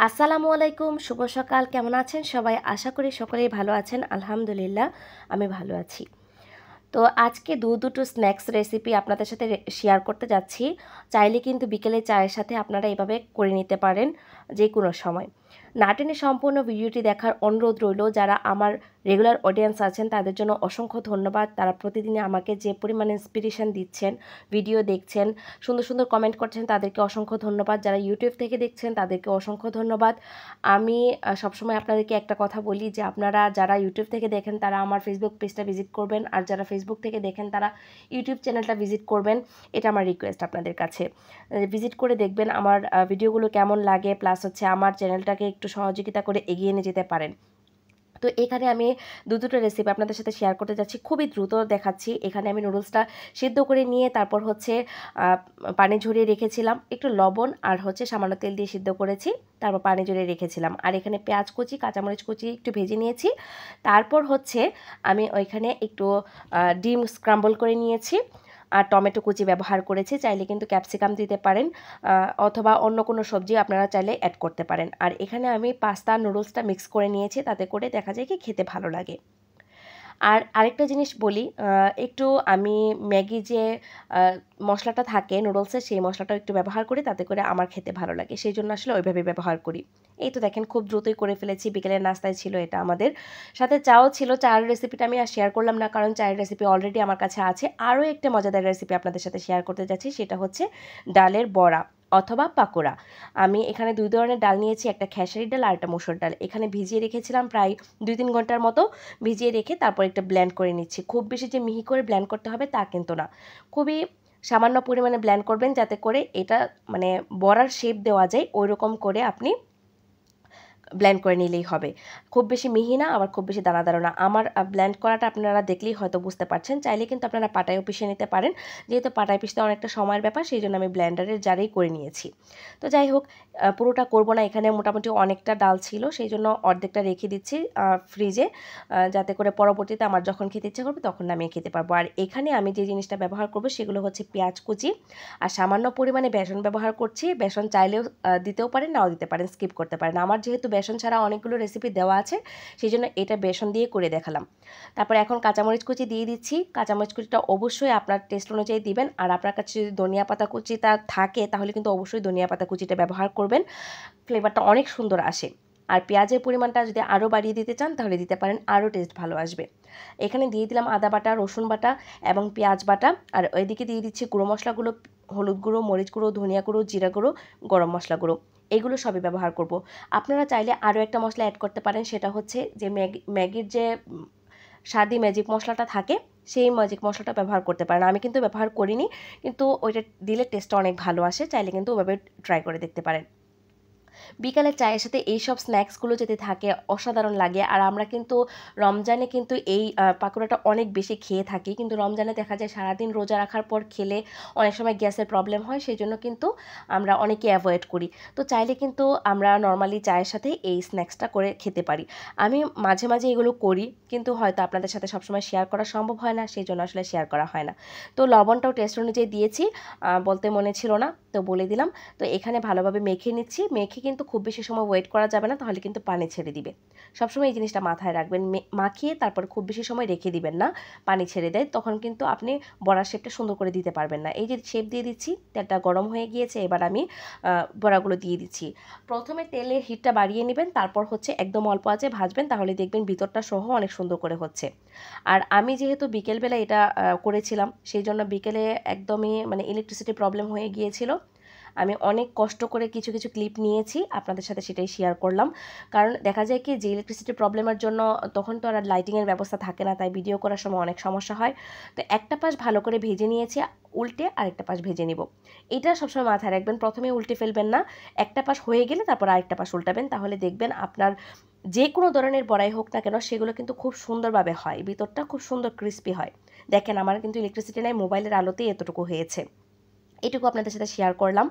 আসসালামু আলাইকুম, শুভ সকাল। কেমন আছেন সবাই? আশা করি সকলেই ভালো আছেন। আলহামদুলিল্লাহ, আমি ভালো আছি। তো আজকে দুটো স্ন্যাক্স রেসিপি আপনাদের সাথে শেয়ার করতে যাচ্ছি। চাইলে কিন্তু বিকেলে চায়ের সাথে আপনারা এভাবে করে নিতে পারেন যে কোনো সময়। না টেনে সম্পূর্ণ ভিডিওটি দেখার অনুরোধ রইল। যারা আমার রেগুলার অডিয়েন্স আছেন তাদের জন্য অসংখ্য ধন্যবাদ। তারা প্রতিদিনই আমাকে যে পরিমাণ ইন্সপিরেশন দিচ্ছেন, ভিডিও দেখছেন, সুন্দর সুন্দর কমেন্ট করছেন, তাদেরকে অসংখ্য ধন্যবাদ। যারা ইউটিউব থেকে দেখছেন তাদেরকে অসংখ্য ধন্যবাদ। আমি সবসময় আপনাদেরকে একটা কথা বলি যে আপনারা যারা ইউটিউব থেকে দেখেন তারা আমার ফেসবুক পেজটা ভিজিট করবেন, আর যারা ফেসবুক থেকে দেখেন তারা ইউটিউব চ্যানেলটা ভিজিট করবেন। এটা আমার রিকোয়েস্ট আপনাদের কাছে। ভিজিট করে দেখবেন আমার ভিডিওগুলো কেমন লাগে, প্লাস হচ্ছে আমার চ্যানেলটাকে একটু সহযোগিতা করে এগিয়ে নিয়ে যেতে পারেন। তো এখানে আমি দুটো রেসিপি আপনাদের সাথে শেয়ার করতে যাচ্ছি, খুবই দ্রুত দেখাচ্ছি। এখানে আমি নুডলসটা সিদ্ধ করে নিয়ে তারপর হচ্ছে পানি ঝরিয়ে রেখেছিলাম, একটু লবণ আর হচ্ছে সামান্য তেল দিয়ে সিদ্ধ করেছি, তারপর পানি ঝরিয়ে রেখেছিলাম। আর এখানে পেঁয়াজ কুচি, কাঁচামরিচ কুচি একটু ভেজে নিয়েছি। তারপর হচ্ছে আমি ওইখানে একটু ডিম স্ক্রাম্বল করে নিয়েছি, আর টমেটো কুচি ব্যবহার করেছি। চাইলে কিন্তু ক্যাপসিকাম দিতে পারেন, অথবা অন্য কোনো সবজি আপনারা চাইলে অ্যাড করতে পারেন। আর এখানে আমি পাস্তা নুডলসটা মিক্স করে নিয়েছি, তাতে করে দেখা যায় কি খেতে ভালো লাগে। আর আরেকটা জিনিস বলি, একটু আমি ম্যাগি যে মশলাটা থাকে নুডলসের, সেই মশলাটাও একটু ব্যবহার করি, তাতে করে আমার খেতে ভালো লাগে, সেই জন্য আসলে ওইভাবে ব্যবহার করি। এই তো দেখেন খুব দ্রুতই করে ফেলেছি। বিকেলের নাস্তায় ছিল এটা আমাদের, সাথে চাও ছিল। চায়ের রেসিপিটা আমি আর শেয়ার করলাম না, কারণ চায়ের রেসিপি অলরেডি আমার কাছে আছে। আরও একটা মজাদার রেসিপি আপনাদের সাথে শেয়ার করতে যাচ্ছি, সেটা হচ্ছে ডালের বড়া অথবা পাকোড়া। আমি এখানে দুই ধরনের ডাল নিয়েছি, একটা খেসারি ডাল আর একটা মসুর ডাল। এখানে ভিজিয়ে রেখেছিলাম প্রায় 2-3 ঘন্টার মতো। ভিজিয়ে রেখে তারপর একটা ব্লেন্ড করে নিচ্ছি। খুব বেশি যে মিহি করে ব্লেন্ড করতে হবে তা কিন্তু না, খুবই সামান্য পরিমাণে ব্লেন্ড করবেন, যাতে করে এটা মানে বড়ার শেপ দেওয়া যায় ওই রকম করে আপনি ব্লেন্ড করে নিলেই হবে। খুব বেশি মিহি না, আবার খুব বেশি দানা দানা না। আমার ব্লেন্ড করাটা আপনারা দেখলেই হয়তো বুঝতে পারছেন। চাইলে কিন্তু আপনারা পাটায়ও পিষে নিতে পারেন, যেহেতু পাটায় পিষতে অনেকটা সময়ের ব্যাপার, সেই জন্য আমি ব্লেন্ডারের জারেই করে নিয়েছি। তো যাই হোক, পুরোটা করব না। এখানে মোটামুটি অনেকটা ডাল ছিল, সেই জন্য অর্ধেকটা রেখে দিচ্ছি ফ্রিজে, যাতে করে পরবর্তীতে আমার যখন খেতে ইচ্ছা করবে তখন নামিয়ে খেতে পারবো। আর এখানে আমি যে জিনিসটা ব্যবহার করব সেগুলো হচ্ছে পেঁয়াজ কুচি আর সামান্য পরিমাণে বেসন ব্যবহার করছি। বেসন চাইলেও দিতেও পারেন, নাও দিতে পারেন, স্কিপ করতে পারেন। আমার যেহেতু বেসন ছাড়া অনেকগুলো রেসিপি দেওয়া আছে, সেই জন্য এটা বেসন দিয়ে করে দেখালাম। তারপর এখন কাঁচামরিচ কুচি দিয়ে দিচ্ছি। কাঁচামরিচ কুচিটা অবশ্যই আপনার টেস্ট অনুযায়ী দিবেন, আর আপনার কাছে যদি ধনিয়া পাতা কুচিটা থাকে তাহলে কিন্তু অবশ্যই ধনিয়া পাতা কুচিটা ব্যবহার করবেন, ফ্লেভারটা অনেক সুন্দর আসে। আর পেঁয়াজের পরিমাণটা যদি আরও বাড়িয়ে দিতে চান তাহলে দিতে পারেন, আরও টেস্ট ভালো আসবে। এখানে দিয়ে দিলাম আদা বাটা, রসুন বাটা এবং পেঁয়াজ বাটা। আর ওইদিকে দিয়ে দিচ্ছি গুঁড়ো মশলাগুলো, হলুদ গুঁড়ো, মরিচ গুঁড়ো, ধনিয়া গুঁড়ো, জিরা গুঁড়ো, গরম মশলা গুঁড়ো। এগুলো সবই ব্যবহার করব। আপনারা চাইলে আরও একটা মশলা অ্যাড করতে পারেন, সেটা হচ্ছে যে ম্যাগির যে স্বাদি ম্যাজিক মশলাটা থাকে, সেই ম্যাজিক মশলাটা ব্যবহার করতে পারেন। আমি কিন্তু ব্যবহার করিনি, কিন্তু ওইটা দিলে টেস্টটা অনেক ভালো আসে। চাইলে কিন্তু ওভাবে ট্রাই করে দেখতে পারেন। বিকালের চায়ের সাথে এইসব স্ন্যাক্সগুলো যদি থাকে অসাধারণ লাগে। আর আমরা কিন্তু রমজানে কিন্তু এই পাকোড়াটা অনেক বেশি খেয়ে থাকি, কিন্তু রমজানে দেখা যায় সারাদিন রোজা রাখার পর খেলে অনেক সময় গ্যাসের প্রবলেম হয়, সেই জন্য কিন্তু আমরা অনেকে অ্যাভয়েড করি। তো চাইলে কিন্তু আমরা নর্মালি চায়ের সাথে এই স্ন্যাক্সটা করে খেতে পারি। আমি মাঝে মাঝে এগুলো করি, কিন্তু হয়তো আপনাদের সাথে সবসময় শেয়ার করা সম্ভব হয় না, সেই জন্য আসলে শেয়ার করা হয় না। তো লবণটাও টেস্ট অনুযায়ী দিয়েছি, বলতে মনে ছিল না, তো বলে দিলাম। তো এখানে ভালোভাবে মেখে নিচ্ছি। মেখে কিন্তু খুব বেশি সময় ওয়েট করা যাবে না, তাহলে কিন্তু পানি ছেড়ে দিবে। সবসময় এই জিনিসটা মাথায় রাখবেন, মাখিয়ে তারপর খুব বেশি সময় রেখে দিবেন না, পানি ছেড়ে দেয় তখন কিন্তু আপনি বড়ার শেপটা সুন্দর করে দিতে পারবেন না। এই যে শেপ দিয়ে দিচ্ছি, তেলটা গরম হয়ে গিয়েছে, এবার আমি বড়াগুলো দিয়ে দিচ্ছি। প্রথমে তেলের হিটটা বাড়িয়ে নেবেন, তারপর হচ্ছে একদম অল্প আঁচে ভাজবেন, তাহলে দেখবেন ভিতরটা সহ অনেক সুন্দর করে হচ্ছে। আর আমি যেহেতু বিকেলবেলা এটা করেছিলাম, সেই জন্য বিকেলে একদমই মানে ইলেকট্রিসিটি প্রবলেম হয়ে গিয়েছিল। আমি অনেক কষ্ট করে কিছু কিছু ক্লিপ নিয়েছি, আপনাদের সাথে সেটাই শেয়ার করলাম। কারণ দেখা যায় কি যে ইলেকট্রিসিটি প্রবলেমের জন্য তখন তো আর লাইটিংয়ের ব্যবস্থা থাকে না, তাই ভিডিও করার সময় অনেক সমস্যা হয়। তো একটা পাশ ভালো করে ভেজে নিয়েছি, উল্টে আরেকটা পাশ ভেজে নিব। এটা সবসময় মাথায় রাখবেন, প্রথমে উল্টে ফেলবেন না, একটা পাশ হয়ে গেলে তারপর আরেকটা পাশ উল্টাবেন, তাহলে দেখবেন আপনার যে কোনো ধরনের বড়াই হোক না কেন সেগুলো কিন্তু খুব সুন্দরভাবে হয়, ভিতরটা খুব সুন্দর ক্রিস্পি হয়। দেখেন আমার কিন্তু ইলেকট্রিসিটি নাই, মোবাইলের আলোতেই এতটুকু হয়েছে। এটুকু আপনাদের সাথে শেয়ার করলাম।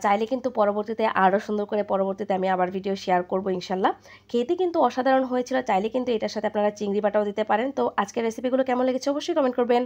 চাইলে কিন্তু পরবর্তীতে আরও সুন্দর করে পরবর্তীতে আমি আবার ভিডিও শেয়ার করব ইনশাল্লাহ। খেতে কিন্তু অসাধারণ হয়েছিল। চাইলে কিন্তু এটার সাথে আপনারা চিংড়ি বাটাও দিতে পারেন। তো আজকের রেসিপিগুলো কেমন লেগেছে অবশ্যই কমেন্ট করবেন।